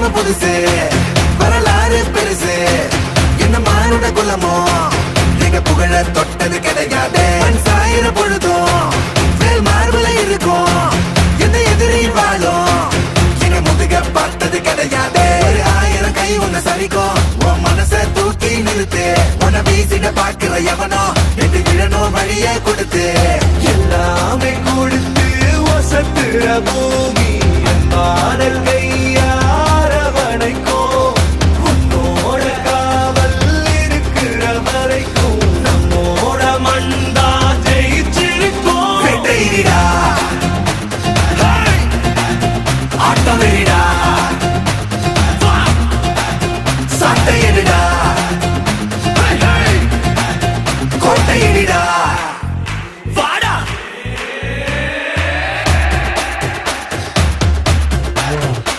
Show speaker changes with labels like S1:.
S1: தினமும் புதுசு வரலாறு பெருசு என்ன மானுட குலமோ எங்க புகழ தொட்டது கிடையாது சாயிர பொழுதும் மேல் மார்புல இருக்கும் எந்த எதிரியும் வாழும் எங்க முதுக பார்த்தது கிடையாது 1000 கை உன்னை சரிக்கும் உன் மனச தூக்கி நிறுத்து உன்னை வீசிட பாக்குற எவனோ எட்டு விழணும் வழியே கொடுத்து எல்லாமே கொடுத்து வசத்துற பூமி பாடல்கள்